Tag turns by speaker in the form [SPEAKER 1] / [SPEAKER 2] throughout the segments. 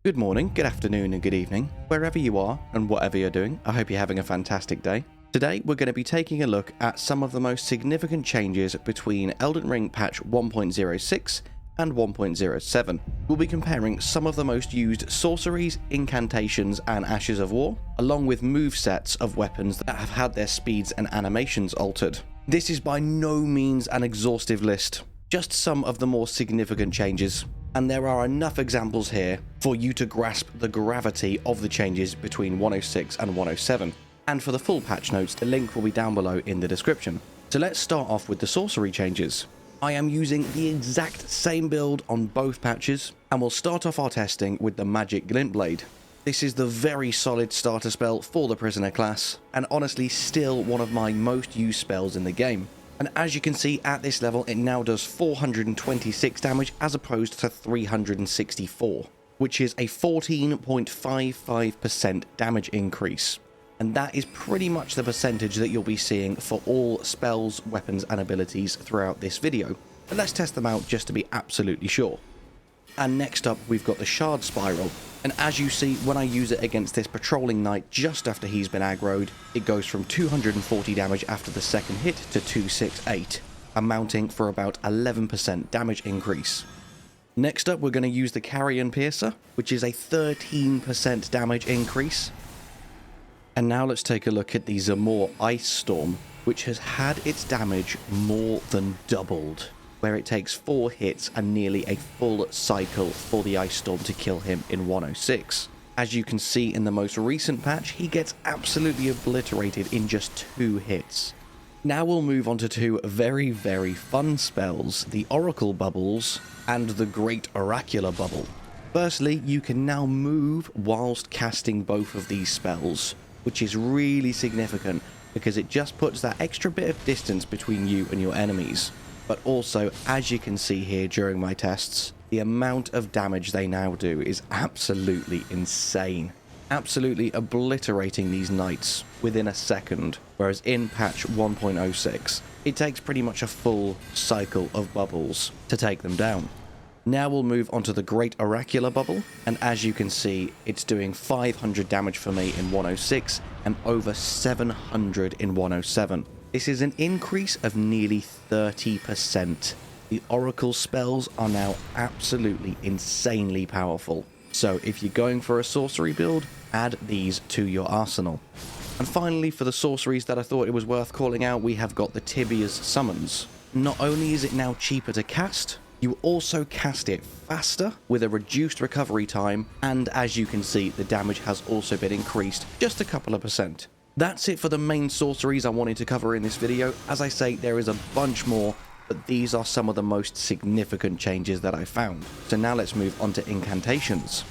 [SPEAKER 1] Good morning, good afternoon, and good evening, wherever you are and whatever you're doing. I hope you're having a fantastic day. Today, we're going to be taking a look at some of the most significant changes between Elden Ring patch 1.06 and 1.07. We'll be comparing some of the most used sorceries, incantations, and ashes of war, along with movesets of weapons that have had their speeds and animations altered. This is by no means an exhaustive list, just some of the more significant changes. And there are enough examples here for you to grasp the gravity of the changes between 106 and 107. And for the full patch notes, the link will be down below in the description. So let's start off with the sorcery changes. I am using the exact same build on both patches, and we'll start off our testing with the Magic Glint Blade. This is the very solid starter spell for the prisoner class, and honestly still one of my most used spells in the game. And as you can see at this level, it now does 426 damage as opposed to 364, which is a 14.55% damage increase. And that is pretty much the percentage that you'll be seeing for all spells, weapons, and abilities throughout this video. But let's test them out just to be absolutely sure. And next up, we've got the Shard Spiral. And as you see, when I use it against this patrolling knight just after he's been aggroed, it goes from 240 damage after the second hit to 268, amounting for about 11% damage increase. Next up, we're going to use the Carrion Piercer, which is a 13% damage increase. And now let's take a look at the Zamor Ice Storm, which has had its damage more than doubled, where it takes 4 hits and nearly a full cycle for the Ice Storm to kill him in 106. As you can see in the most recent patch, he gets absolutely obliterated in just 2 hits. Now we'll move on to 2 very fun spells, the Oracle Bubbles and the Great Oracular Bubble. Firstly, you can now move whilst casting both of these spells, which is really significant because it just puts that extra bit of distance between you and your enemies. But also, as you can see here during my tests, the amount of damage they now do is absolutely insane. Absolutely obliterating these knights within a second, whereas in patch 1.06, it takes pretty much a full cycle of bubbles to take them down. Now we'll move on to the Great Oracular Bubble, and as you can see, it's doing 500 damage for me in 106 and over 700 in 107. This is an increase of nearly 30%. The Oracle spells are now absolutely insanely powerful. So if you're going for a sorcery build, add these to your arsenal. And finally, for the sorceries that I thought it was worth calling out, we have got the Tibia's Summons. Not only is it now cheaper to cast, you also cast it faster with a reduced recovery time, and as you can see, the damage has also been increased just a couple of percent. That's it for the main sorceries I wanted to cover in this video. As I say, there is a bunch more, but these are some of the most significant changes that I found. So now let's move on to incantations.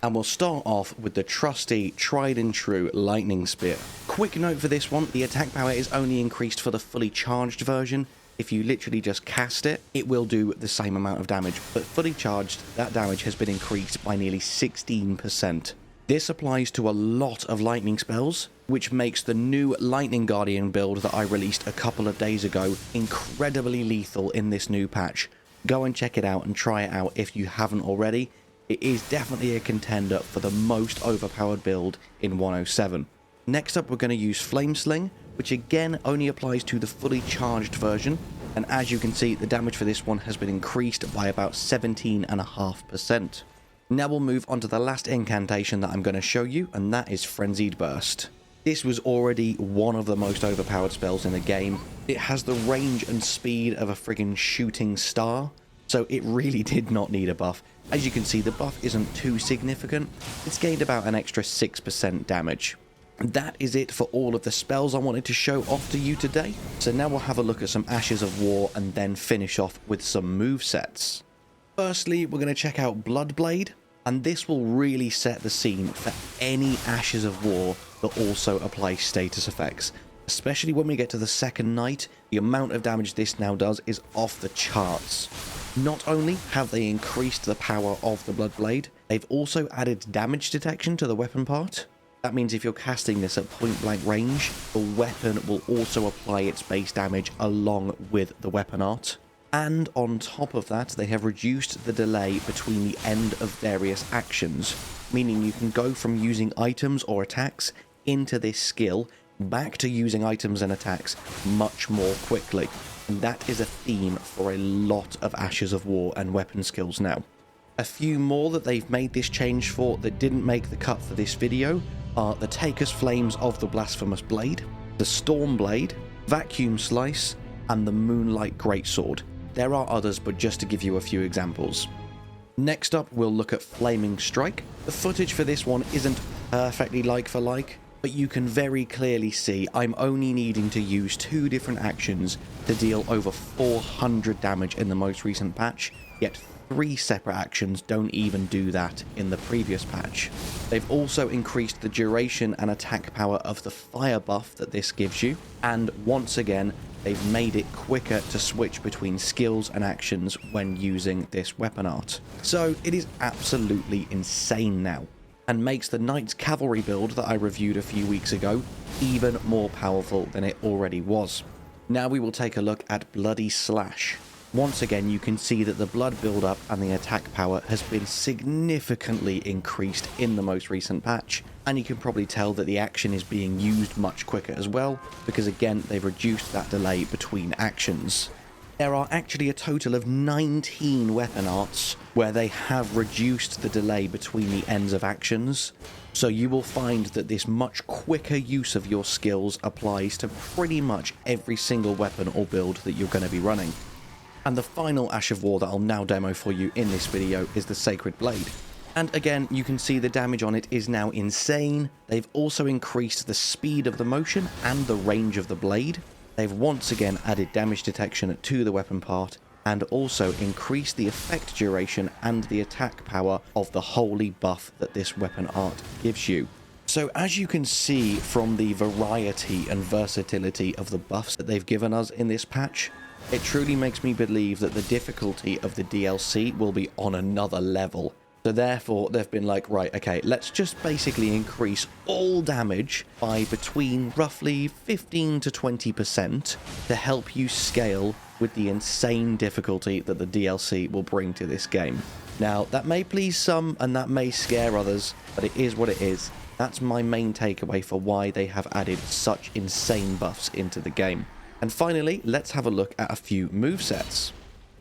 [SPEAKER 1] And we'll start off with the trusty, tried and true Lightning Spear. Quick note for this one, the attack power is only increased for the fully charged version. If you literally just cast it, it will do the same amount of damage, but fully charged, that damage has been increased by nearly 16%. This applies to a lot of lightning spells, which makes the new Lightning Guardian build that I released a couple of days ago incredibly lethal in this new patch. Go and check it out and try it out if you haven't already. It is definitely a contender for the most overpowered build in 107. Next up, we're going to use Flame Sling, which again only applies to the fully charged version, and as you can see, the damage for this one has been increased by about 17.5%. Now we'll move on to the last incantation that I'm going to show you, and that is Frenzied Burst. This was already one of the most overpowered spells in the game. It has the range and speed of a friggin' shooting star, so it really did not need a buff. As you can see, the buff isn't too significant. It's gained about an extra 6% damage. That is it for all of the spells I wanted to show off to you today. So now we'll have a look at some Ashes of War and then finish off with some movesets. Firstly, we're going to check out Bloodblade, and this will really set the scene for any Ashes of War that also apply status effects. Especially when we get to the second night, the amount of damage this now does is off the charts. Not only have they increased the power of the Bloodblade, they've also added damage detection to the weapon part. That means if you're casting this at point blank range, the weapon will also apply its base damage along with the weapon art. And on top of that, they have reduced the delay between the end of various actions, meaning you can go from using items or attacks into this skill back to using items and attacks much more quickly. And that is a theme for a lot of Ashes of War and weapon skills now. A few more that they've made this change for that didn't make the cut for this video are the Taker's Flames of the Blasphemous Blade, the Storm Blade, Vacuum Slice, and the Moonlight Greatsword. There are others, but just to give you a few examples. Next up, we'll look at Flaming Strike. The footage for this one isn't perfectly like for like, but you can very clearly see I'm only needing to use 2 different actions to deal over 400 damage in the most recent patch, yet 3 separate actions don't even do that in the previous patch. They've also increased the duration and attack power of the fire buff that this gives you, and once again, they've made it quicker to switch between skills and actions when using this weapon art. So it is absolutely insane now, and makes the Knight's Cavalry build that I reviewed a few weeks ago even more powerful than it already was. Now we will take a look at Bloody Slash. Once again, you can see that the blood build-up and the attack power has been significantly increased in the most recent patch, and you can probably tell that the action is being used much quicker as well, because again, they've reduced that delay between actions. There are actually a total of 19 weapon arts where they have reduced the delay between the ends of actions, so you will find that this much quicker use of your skills applies to pretty much every single weapon or build that you're going to be running. And the final Ash of War that I'll now demo for you in this video is the Sacred Blade. And again, you can see the damage on it is now insane. They've also increased the speed of the motion and the range of the blade. They've once again added damage detection to the weapon part, and also increased the effect duration and the attack power of the holy buff that this weapon art gives you. So as you can see from the variety and versatility of the buffs that they've given us in this patch, it truly makes me believe that the difficulty of the DLC will be on another level. So therefore, they've been like, right, okay, let's just basically increase all damage by between roughly 15 to 20% to help you scale with the insane difficulty that the DLC will bring to this game. Now, that may please some and that may scare others, but it is what it is. That's my main takeaway for why they have added such insane buffs into the game. And finally, let's have a look at a few movesets.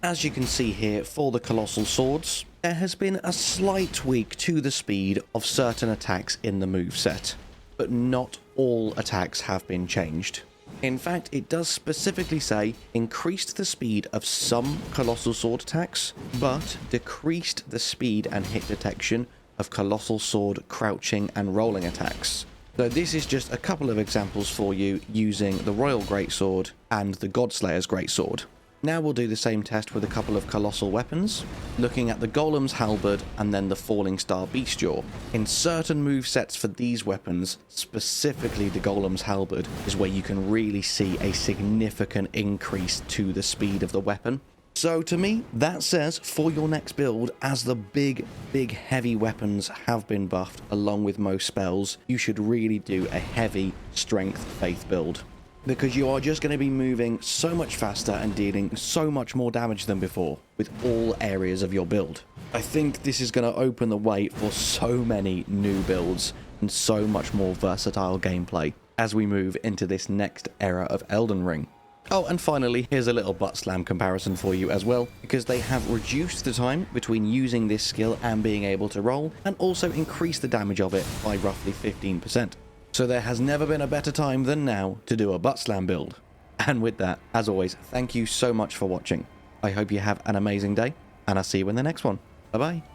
[SPEAKER 1] As you can see here, for the Colossal Swords, there has been a slight tweak to the speed of certain attacks in the moveset, but not all attacks have been changed. In fact, it does specifically say increased the speed of some Colossal Sword attacks, but decreased the speed and hit detection of Colossal Sword crouching and rolling attacks. So this is just a couple of examples for you using the Royal Greatsword and the Godslayer's Greatsword. Now we'll do the same test with a couple of colossal weapons, looking at the Golem's Halberd and then the Falling Star Beastjaw. In certain movesets for these weapons, specifically the Golem's Halberd, is where you can really see a significant increase to the speed of the weapon. So to me, that says for your next build, as the big heavy weapons have been buffed along with most spells, you should really do a heavy strength faith build, because you are just going to be moving so much faster and dealing so much more damage than before with all areas of your build. I think this is going to open the way for so many new builds and so much more versatile gameplay as we move into this next era of Elden Ring. Oh, and finally, here's a little butt slam comparison for you as well, because they have reduced the time between using this skill and being able to roll, and also increased the damage of it by roughly 15%. So there has never been a better time than now to do a butt slam build. And with that, as always, thank you so much for watching. I hope you have an amazing day, and I'll see you in the next one. Bye bye.